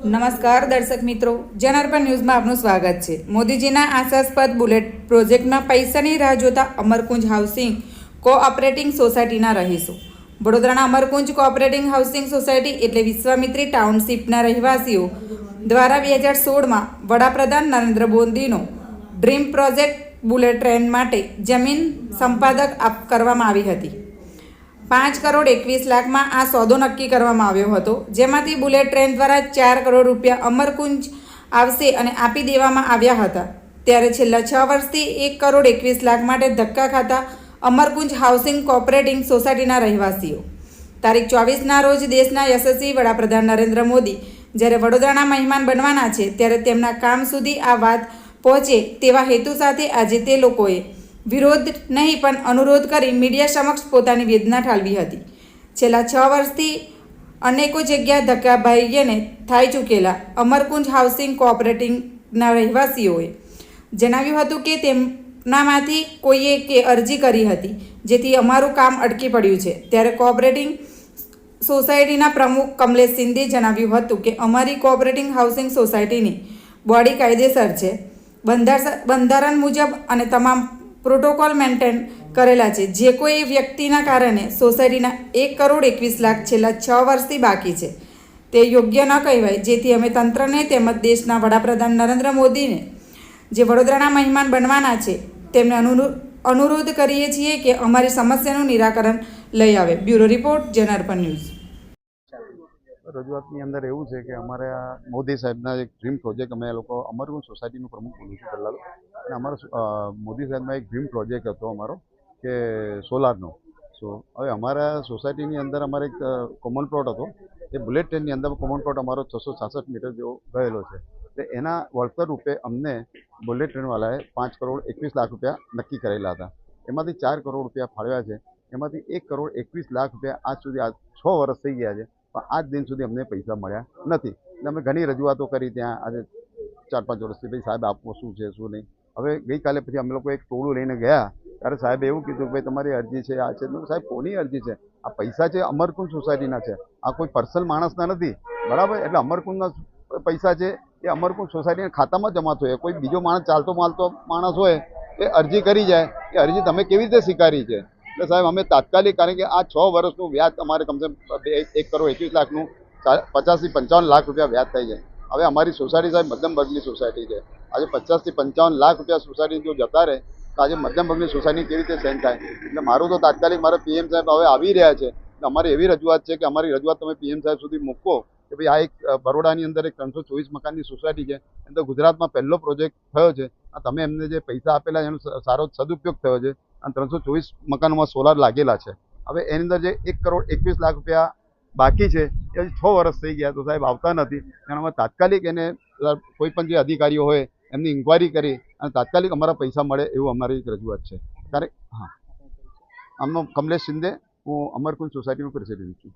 નમસ્કાર દર્શક મિત્રો, જનાર્પણ ન્યૂઝમાં આપનું સ્વાગત છે। મોદીજીના આશાસ્પદ બુલેટ પ્રોજેક્ટમાં પૈસાની રાહ જોતા અમરકુંજ હાઉસિંગ કોઓપરેટિવ સોસાયટીના રહીશો। વડોદરાના અમરકુંજ કોઓપરેટિવ હાઉસિંગ સોસાયટી એટલે વિશ્વામિત્રી ટાઉનશીપના રહેવાસીઓ દ્વારા 2016માં વડાપ્રધાન નરેન્દ્ર મોદીનો ડ્રીમ પ્રોજેક્ટ બુલેટ ટ્રેન માટે જમીન સંપાદક કરવામાં આવી હતી। 5 કરોડ 21 લાખમાં આ સોદો નક્કી કરવામાં આવ્યો હતો, જેમાંથી બુલેટ ટ્રેન દ્વારા 4 કરોડ રૂપિયા અમરકુંજ આવશે અને આપી દેવામાં આવ્યા હતા। ત્યારે છેલ્લા 6 વર્ષથી 1 કરોડ 21 લાખ માટે ધક્કા ખાતા અમરકુંજ હાઉસિંગ કોઓપરેટિવ સોસાયટીના રહેવાસીઓ તારીખ 24ના રોજ દેશના યશસ્વી વડાપ્રધાન નરેન્દ્ર મોદી જ્યારે વડોદરાના મહેમાન બનવાના છે, ત્યારે તેમના કામ સુધી આ વાત પહોંચે તેવા હેતુ સાથે આજે તે લોકોએ વિરોધ નહીં પણ અનુરોધ કરી મીડિયા સમક્ષ પોતાની વેદના ઠાલવી હતી। છેલ્લા 6 વર્ષથી અનેકો જગ્યા ધક્કાભાઈને થઈ ચૂકેલા અમરકુંજ હાઉસિંગ કોઓપરેટિવના રહેવાસીઓએ જણાવ્યું હતું કે તેમનામાંથી કોઈએ અરજી કરી હતી, જેથી અમારું કામ અટકી પડ્યું છે। ત્યારે કોઓપરેટિવ સોસાયટીના પ્રમુખ કમલેશ શિંદે જણાવ્યું હતું કે અમારી કોઓપરેટિવ હાઉસિંગ સોસાયટીની બોડી કાયદેસર છે, બંધારણ મુજબ અને તમામ પ્રોટોકોલ મેન્ટેન કરેલા છે। જે કોઈ વ્યક્તિના કારણે સોસાયટીના 1 કરોડ 21 લાખ છેલ્લા 6 વર્ષથી બાકી છે તે યોગ્ય ન કહેવાય। જેથી અમે તંત્રને તેમજ દેશના વડાપ્રધાન નરેન્દ્ર મોદીને જે વડોદરાના મહેમાન બનવાના છે તેમને અનુરોધ કરીએ છીએ કે અમારી સમસ્યાનું નિરાકરણ લઈ આવે। Bureau report, જનાર્પણ news. રજૂઆતની અંદર એવું છે કે અમારે મોદી સાહેબના એક ડ્રીમ પ્રોજેક્ટ અમે લોકો અમરકુંજ સોસાયટીનું પ્રમુખ બોલું છું પહેલાં અને અમારો મોદી સાહેબના એક ડ્રીમ પ્રોજેક્ટ હતો અમારો કે સોલારનો। હવે અમારા સોસાયટીની અંદર અમારે એક કોમન પ્લોટ હતો, એ બુલેટ ટ્રેનની અંદર કોમન પ્લોટ અમારો 666 મીટર જેવો ગયેલો છે। એટલે એના વળતર રૂપે અમને બુલેટ ટ્રેનવાળાએ 5 કરોડ 21 લાખ રૂપિયા નક્કી કરેલા હતા। એમાંથી 4 કરોડ રૂપિયા ફાળવ્યા છે, એમાંથી 1 કરોડ 21 લાખ રૂપિયા આજ સુધી 6 વર્ષ થઈ ગયા છે, પણ આજ દિન સુધી અમને પૈસા મળ્યા નથી। એટલે અમે ઘણી રજૂઆતો કરી ત્યાં આજે 4-5 વર્ષથી, ભાઈ સાહેબ આપવું શું છે શું નહીં। હવે ગઈકાલે પછી અમે લોકો એક ટોળું લઈને ગયા ત્યારે સાહેબે એવું કીધું કે ભાઈ તમારી અરજી છે, આ છે। સાહેબ કોની અરજી છે? આ પૈસા છે અમરકુંજ સોસાયટીના છે, આ કોઈ પર્સનલ માણસના નથી, બરાબર? એટલે અમરકુંજના પૈસા છે એ અમરકુંજ સોસાયટીના ખાતામાં જમા થયો। કોઈ બીજો માણસ ચાલતો માણસ હોય એ અરજી કરી જાય, એ અરજી તમે કેવી રીતે સ્વીકારી છે? એટલે સાહેબ અમે તાત્કાલિક, કારણ કે આ 6 વર્ષનું વ્યાજ અમારે કમસે કમ 1 કરોડ 21 લાખનું 50 થી 55 લાખ રૂપિયા વ્યાજ થઈ જાય। હવે અમારી સોસાયટી સાહેબ મધ્યમ વર્ગની સોસાયટી છે, આજે 50 થી 55 લાખ રૂપિયા સોસાયટી જો જતા રહે તો આજે મધ્યમ વર્ગની સોસાયટી કેવી રીતે સહન થાય? એટલે મારું તો તાત્કાલિક મારા પીએમ સાહેબ હવે આવી રહ્યા છે, એટલે અમારી એવી રજૂઆત છે કે અમારી રજૂઆત તમે પીએમ સાહેબ સુધી મૂકો કે ભાઈ આ એક બરોડાની અંદર એક 324 મકાનની સોસાયટી છે, એમ તો ગુજરાતમાં પહેલો પ્રોજેક્ટ થયો છે, આ તમે એમને જે પૈસા આપેલા એનો સારો સદુપયોગ થયો છે અને 324 મકાનોમાં સોલાર લાગેલા છે। હવે એની અંદર જે 1 કરોડ 21 લાખ રૂપિયા બાકી છે એ 6 વર્ષ થઈ ગયા તો સાહેબ આવતા નથી। એનામાં તાત્કાલિક એને કોઈ પણ જે અધિકારીઓ હોય એમની ઇન્ક્વાયરી કરી અને તાત્કાલિક અમારા પૈસા મળે એવું અમારી એક રજૂઆત છે। ત્યારે આમનો કમલેશ શિંદે, હું અમરકુંજ સોસાયટીનો પ્રેસિડેન્ટ છું।